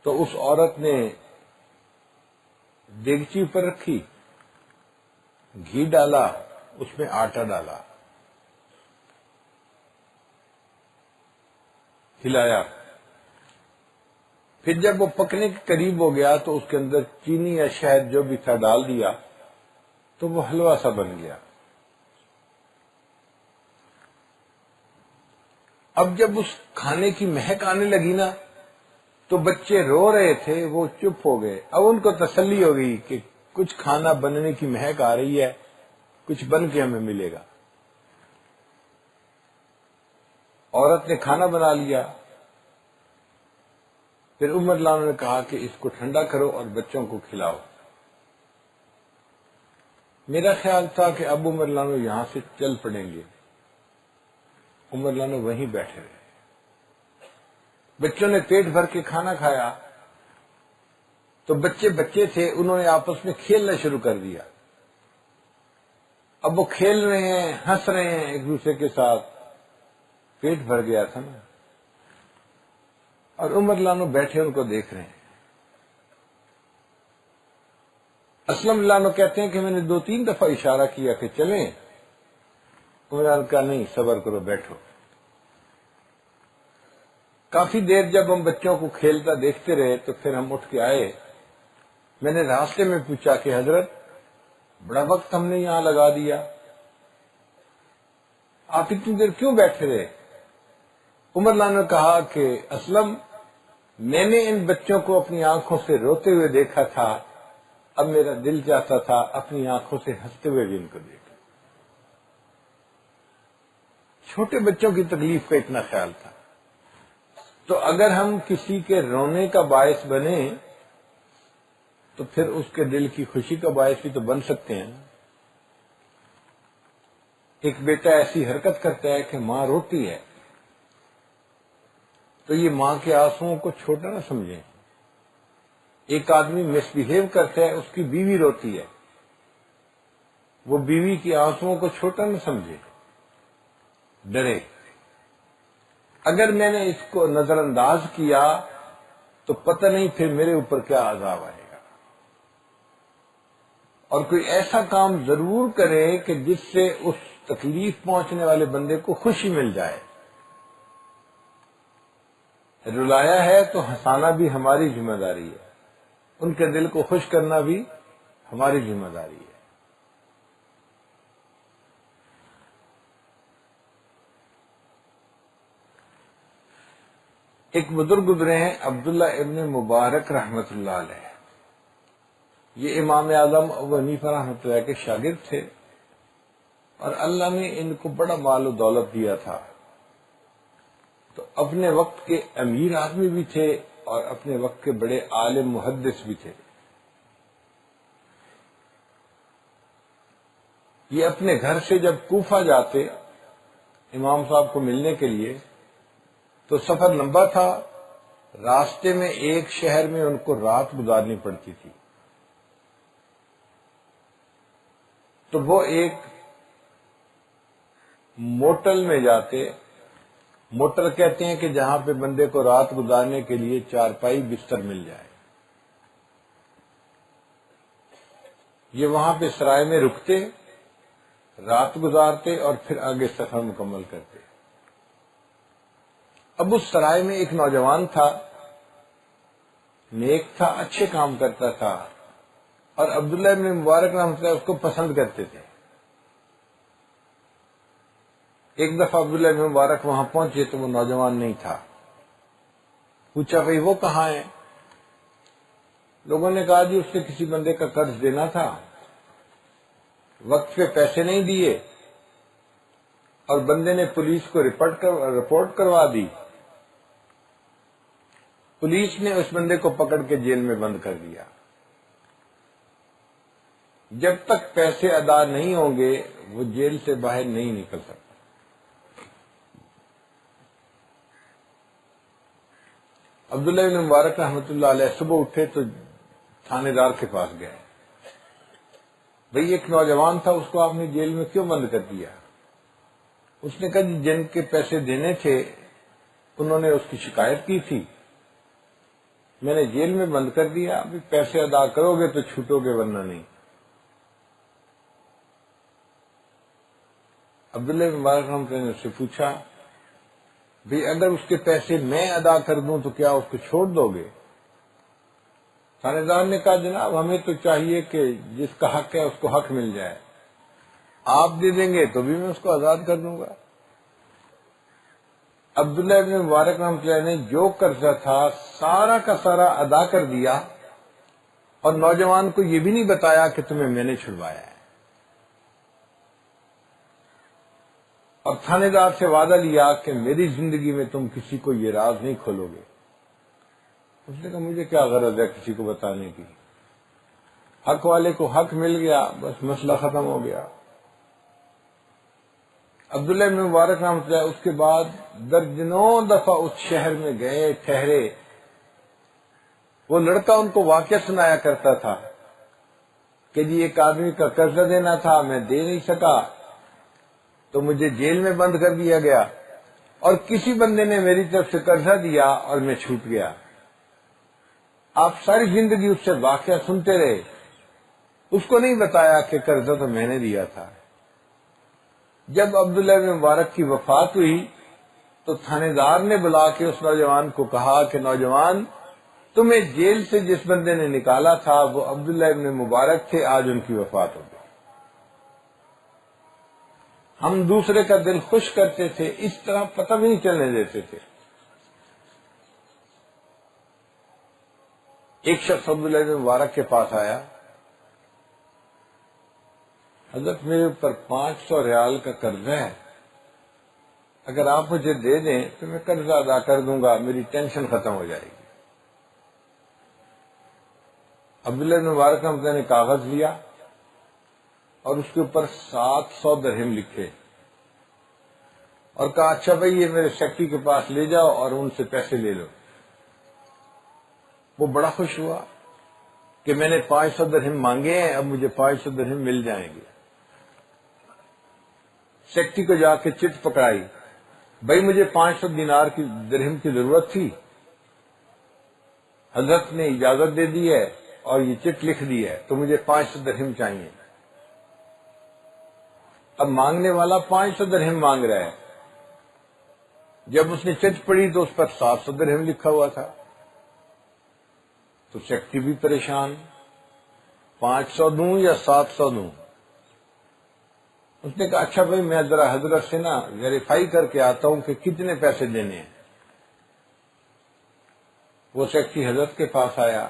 تو اس عورت نے دیگچی پر رکھی، گھی ڈالا، اس میں آٹا ڈالا، ہلایا. پھر جب وہ پکنے کے قریب ہو گیا تو اس کے اندر چینی یا شہد جو بھی تھا ڈال دیا تو وہ حلوہ سا بن گیا. اب جب اس کھانے کی مہک آنے لگی نا تو بچے رو رہے تھے، وہ چپ ہو گئے. اب ان کو تسلی ہو گئی کہ کچھ کھانا بننے کی مہک آ رہی ہے، کچھ بن کے ہمیں ملے گا. عورت نے کھانا بنا لیا. پھر عمر لانو نے کہا کہ اس کو ٹھنڈا کرو اور بچوں کو کھلاؤ. میرا خیال تھا کہ اب عمر لانو یہاں سے چل پڑیں گے. عمر لانو وہیں بیٹھے رہے. بچوں نے پیٹ بھر کے کھانا کھایا تو بچے تھے، انہوں نے آپس میں کھیلنا شروع کر دیا. اب وہ کھیل رہے ہیں، ہنس رہے ہیں ایک دوسرے کے ساتھ، پیٹ بھر گیا تھا نا. اور عمر لانو بیٹھے ان کو دیکھ رہے ہیں. اسلم اللہ عنہ کہتے ہیں کہ میں نے 2-3 دفعہ اشارہ کیا کہ چلیں، عمر نے کہا نہیں، صبر کرو، بیٹھو۔ کافی دیر جب ہم بچوں کو کھیلتا دیکھتے رہے تو پھر ہم اٹھ کے آئے۔ میں نے راستے میں پوچھا کہ حضرت بڑا وقت ہم نے یہاں لگا دیا، آپ اتنی دیر کیوں بیٹھے رہے؟ عمر اللہ نے کہا کہ اسلم، میں نے ان بچوں کو اپنی آنکھوں سے روتے ہوئے دیکھا تھا، اب میرا دل چاہتا تھا اپنی آنکھوں سے ہنستے ہوئے بھی ان کو دیکھا۔ چھوٹے بچوں کی تکلیف کا اتنا خیال تھا۔ تو اگر ہم کسی کے رونے کا باعث بنے تو پھر اس کے دل کی خوشی کا باعث بھی تو بن سکتے ہیں۔ ایک بیٹا ایسی حرکت کرتا ہے کہ ماں روتی ہے تو یہ ماں کے آنسوؤں کو چھوٹا نہ سمجھیں۔ ایک آدمی مس بہیو کرتا ہے، اس کی بیوی روتی ہے، وہ بیوی کے آنسوؤں کو چھوٹا نہ سمجھے، ڈرے۔ اگر میں نے اس کو نظر انداز کیا تو پتہ نہیں پھر میرے اوپر کیا عذاب آئے گا۔ اور کوئی ایسا کام ضرور کرے کہ جس سے اس تکلیف پہنچنے والے بندے کو خوشی مل جائے۔ رلایا ہے تو ہنسانا بھی ہماری ذمہ داری ہے، ان کے دل کو خوش کرنا بھی ہماری ذمہ داری ہے۔ ایک بزرگ گزرے ہیں عبداللہ ابن مبارک رحمت اللہ علیہ، یہ امام اعظم ابو حنیفہ رحمۃ اللہ کے شاگرد تھے، اور اللہ نے ان کو بڑا مال و دولت دیا تھا، تو اپنے وقت کے امیر آدمی بھی تھے اور اپنے وقت کے بڑے عالم محدث بھی تھے۔ یہ اپنے گھر سے جب کوفہ جاتے امام صاحب کو ملنے کے لیے تو سفر لمبا تھا، راستے میں ایک شہر میں ان کو رات گزارنی پڑتی تھی، تو وہ ایک موٹل میں جاتے۔ موٹل کہتے ہیں کہ جہاں پہ بندے کو رات گزارنے کے لیے چارپائی بستر مل جائے، یہ وہاں پہ سرائے میں رکتے، رات گزارتے اور پھر آگے سفر مکمل کرتے۔ اب اس سرائے میں ایک نوجوان تھا، نیک تھا، اچھے کام کرتا تھا، اور عبداللہ ابن مبارک رحمۃ اللہ اس کو پسند کرتے تھے۔ ایک دفعہ عبداللہ ابن مبارک وہاں پہنچے تو وہ نوجوان نہیں تھا، پوچھا بھئی وہ کہاں ہے؟ لوگوں نے کہا جی اس نے کسی بندے کا قرض دینا تھا، وقت پہ پیسے نہیں دیے اور بندے نے پولیس کو رپورٹ کروا دی، پولیس نے اس بندے کو پکڑ کے جیل میں بند کر دیا، جب تک پیسے ادا نہیں ہوں گے وہ جیل سے باہر نہیں نکل سکتا۔ عبداللہ بن مبارک رحمۃ اللہ علیہ صبح اٹھے تو تھانے دار کے پاس گئے، بھئی ایک نوجوان تھا، اس کو آپ نے جیل میں کیوں بند کر دیا؟ اس نے کہا جی جن کے پیسے دینے تھے انہوں نے اس کی شکایت کی تھی، میں نے جیل میں بند کر دیا، ابھی پیسے ادا کرو گے تو چھوٹو گے ورنہ نہیں۔ عبداللہ بن مبارک رحمۃ اللہ نے اس سے پوچھا بھئی اگر اس کے پیسے میں ادا کر دوں تو کیا اس کو چھوڑ دو گے؟ تھانے دار نے کہا جناب ہمیں تو چاہیے کہ جس کا حق ہے اس کو حق مل جائے، آپ دے دیں گے تو بھی میں اس کو آزاد کر دوں گا۔ عبداللہ ابن مبارک رحمۃ اللہ نے جو قرضہ تھا سارا کا سارا ادا کر دیا، اور نوجوان کو یہ بھی نہیں بتایا کہ تمہیں میں نے چھڑوایا ہے، اور تھانے دار سے وعدہ لیا کہ میری زندگی میں تم کسی کو یہ راز نہیں کھولو گے۔ اس نے کہا مجھے کیا غرض ہے کسی کو بتانے کی، حق والے کو حق مل گیا، بس مسئلہ ختم ہو گیا۔ عبداللہ بن مبارک رحمۃ اللہ اس کے بعد درجنوں دفعہ اس شہر میں گئے، ٹھہرے۔ وہ لڑکا ان کو واقعہ سنایا کرتا تھا کہ جی ایک آدمی کا قرضہ دینا تھا، میں دے نہیں سکا تو مجھے جیل میں بند کر دیا گیا، اور کسی بندے نے میری طرف سے قرضہ دیا اور میں چھوٹ گیا۔ آپ ساری زندگی اس سے واقعہ سنتے رہے، اس کو نہیں بتایا کہ قرضہ تو میں نے دیا تھا۔ جب عبداللہ بن مبارک کی وفات ہوئی تو تھانے دار نے بلا کے اس نوجوان کو کہا کہ نوجوان، تمہیں جیل سے جس بندے نے نکالا تھا وہ عبداللہ بن مبارک تھے، آج ان کی وفات ہو گئی۔ ہم دوسرے کا دل خوش کرتے تھے، اس طرح پتہ بھی نہیں چلنے دیتے تھے۔ ایک شخص عبداللہ بن مبارک کے پاس آیا، حضرت میرے اوپر 500 ریال کا قرضہ ہے، اگر آپ مجھے دے دیں تو میں قرضہ ادا کر دوں گا، میری ٹینشن ختم ہو جائے گی۔ عبداللہ بن مبارک نے کاغذ لیا اور اس کے اوپر 700 درہم لکھے اور کہا اچھا بھائی یہ میرے سیکٹری کے پاس لے جاؤ اور ان سے پیسے لے لو۔ وہ بڑا خوش ہوا کہ میں نے 500 درہم مانگے ہیں، اب مجھے 500 درہم مل جائیں گے۔ سیکٹری کو جا کے چٹ پکڑائی، بھائی مجھے 500 دینار کی درہم کی ضرورت تھی، حضرت نے اجازت دے دی ہے اور یہ چٹ لکھ دی ہے تو مجھے 500 درہم چاہیے۔ اب مانگنے والا 500 درہم مانگ رہا ہے، جب اس نے چٹ پڑھی تو اس پر 700 درہم لکھا ہوا تھا، تو سیکٹری بھی پریشان، 500 دوں یا 700 دوں؟ اس نے کہا اچھا بھائی میں ذرا حضرت سے نا ویریفائی کر کے آتا ہوں کہ کتنے پیسے دینے ہیں۔ وہ سیکٹری حضرت کے پاس آیا،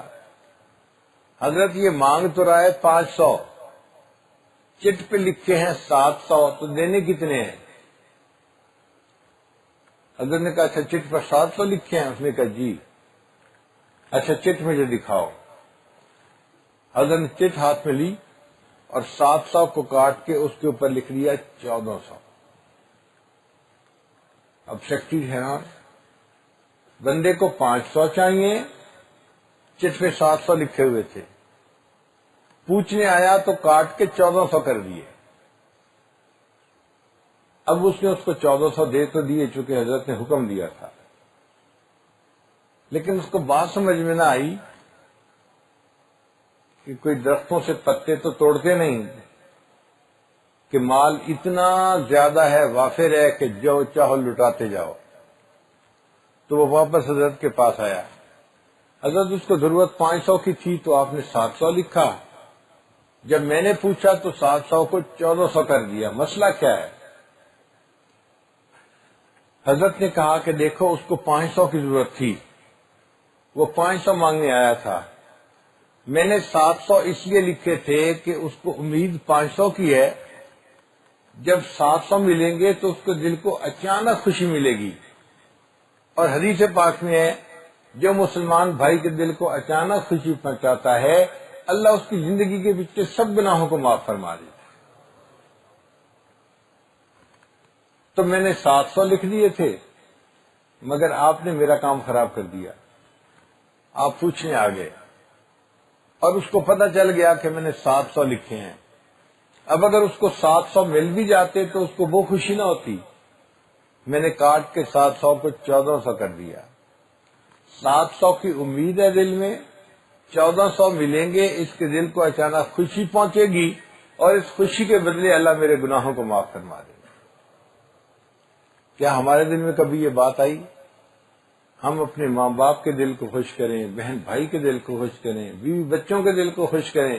حضرت یہ مانگ تو رہا ہے 500، چٹ پہ لکھے ہیں 700، تو دینے کتنے ہیں؟ حضرت نے کہا اچھا چٹ پر 700 لکھے ہیں؟ اس نے کہا جی۔ اچھا چٹ مجھے دکھاؤ۔ حضرت نے چٹ ہاتھ میں لی اور 700 کو کاٹ کے اس کے اوپر لکھ دیا 1400۔ اب سیکٹری حیران، بندے کو 500 چاہیے، چٹ پہ 700 لکھے ہوئے تھے، پوچھنے آیا تو کاٹ کے 1400 کر دیے۔ اب اس نے اس کو 1400 دے تو دیے چونکہ حضرت نے حکم دیا تھا، لیکن اس کو بات سمجھ میں نہ آئی کہ کوئی درختوں سے پتے تو توڑتے نہیں کہ مال اتنا زیادہ ہے، وافر ہے کہ جو چاہو لٹاتے جاؤ۔ تو وہ واپس حضرت کے پاس آیا، حضرت اس کو ضرورت 500 کی تھی تو آپ نے 700 لکھا، جب میں نے پوچھا تو 700 کو 1400 کر دیا، مسئلہ کیا ہے؟ حضرت نے کہا کہ دیکھو اس کو 500 کی ضرورت تھی، وہ 500 مانگنے آیا تھا، میں نے 700 اس لیے لکھے تھے کہ اس کو امید 500 کی ہے، جب 700 ملیں گے تو اس کو دل کو اچانک خوشی ملے گی، اور حدیث پاک میں ہے جو مسلمان بھائی کے دل کو اچانک خوشی پہنچاتا ہے اللہ اس کی زندگی کے پیچھے سب گناہوں کو معاف فرما دیتا۔ تو میں نے 700 لکھ دیے تھے مگر آپ نے میرا کام خراب کر دیا، آپ پوچھنے آ گئے اور اس کو پتہ چل گیا کہ میں نے 700 لکھے ہیں۔ اب اگر اس کو 700 مل بھی جاتے تو اس کو وہ خوشی نہ ہوتی، میں نے کاٹ کے 700 کو 1400 کر دیا۔ 700 کی امید ہے دل میں، 1400 ملیں گے، اس کے دل کو اچانک خوشی پہنچے گی اور اس خوشی کے بدلے اللہ میرے گناہوں کو معاف فرما دے گا۔ کیا ہمارے دل میں کبھی یہ بات آئی؟ ہم اپنے ماں باپ کے دل کو خوش کریں، بہن بھائی کے دل کو خوش کریں، بیوی بچوں کے دل کو خوش کریں،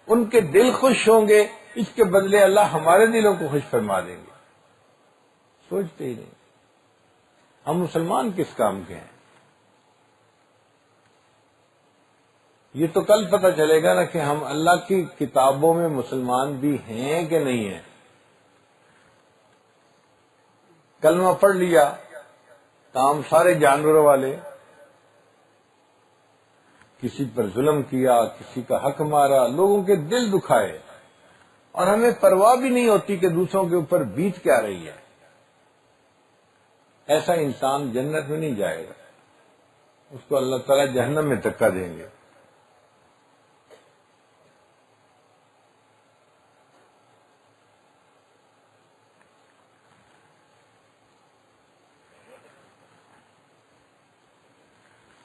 ان کے دل خوش ہوں گے، اس کے بدلے اللہ ہمارے دلوں کو خوش فرما دیں گے۔ سوچتے ہی نہیں، ہم مسلمان کس کام کے ہیں؟ یہ تو کل پتہ چلے گا نا کہ ہم اللہ کی کتابوں میں مسلمان بھی ہیں کہ نہیں ہیں۔ کلمہ پڑھ لیا، کام سارے جانوروں والے، کسی پر ظلم کیا، کسی کا حق مارا، لوگوں کے دل دکھائے، اور ہمیں پرواہ بھی نہیں ہوتی کہ دوسروں کے اوپر بیت کیا رہی ہے۔ ایسا انسان جنت میں نہیں جائے گا، اس کو اللہ تعالیٰ جہنم میں دھکا دیں گے۔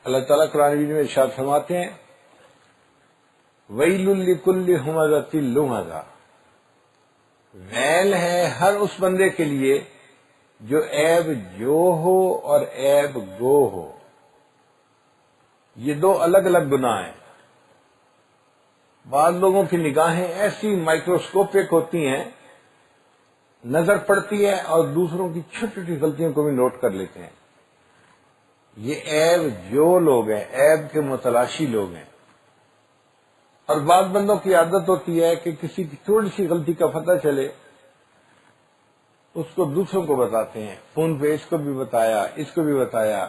اللہ تعالیٰ قرآن مجید میں ارشاد فرماتے ہیں ویل لکل ہمزۃ لمزہ، ویل ہے ہر اس بندے کے لیے جو عیب جو ہو اور عیب گو ہو۔ یہ دو الگ الگ گناہ ہیں۔ بعض لوگوں کی نگاہیں ایسی مائکروسکوپک ہوتی ہیں، نظر پڑتی ہے اور دوسروں کی چھوٹی چھوٹی غلطیوں کو بھی نوٹ کر لیتے ہیں۔ یہ عیب جو لوگ ہیں، عیب کے متلاشی لوگ ہیں۔ اور بعض بندوں کی عادت ہوتی ہے کہ کسی کی تھوڑی سی غلطی کا پتہ چلے اس کو دوسروں کو بتاتے ہیں، فون پہ اس کو بھی بتایا، اس کو بھی بتایا،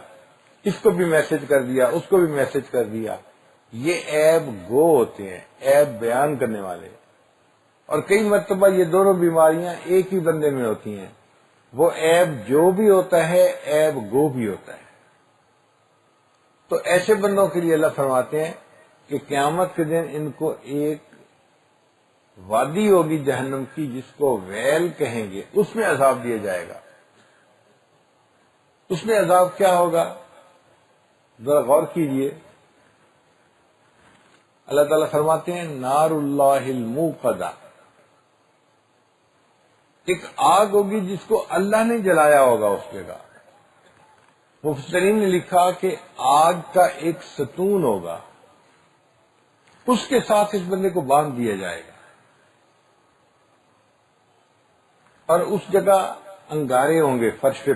اس کو بھی میسج کر دیا، اس کو بھی میسج کر دیا۔ یہ عیب گو ہوتے ہیں، عیب بیان کرنے والے۔ اور کئی مرتبہ یہ دونوں بیماریاں ایک ہی بندے میں ہوتی ہیں، وہ عیب جو بھی ہوتا ہے، عیب گو بھی ہوتا ہے۔ تو ایسے بندوں کے لیے اللہ فرماتے ہیں کہ قیامت کے دن ان کو ایک وادی ہوگی جہنم کی جس کو ویل کہیں گے، اس میں عذاب دیا جائے گا۔ اس میں عذاب کیا ہوگا؟ ذرا غور کیجئے۔ اللہ تعالیٰ فرماتے ہیں نار اللہ الموقدہ، ایک آگ ہوگی جس کو اللہ نے جلایا ہوگا اس جگہ۔ مفسرین نے لکھا کہ آگ کا ایک ستون ہوگا، اس کے ساتھ اس بندے کو باندھ دیا جائے گا، اور اس جگہ انگارے ہوں گے فرش پہ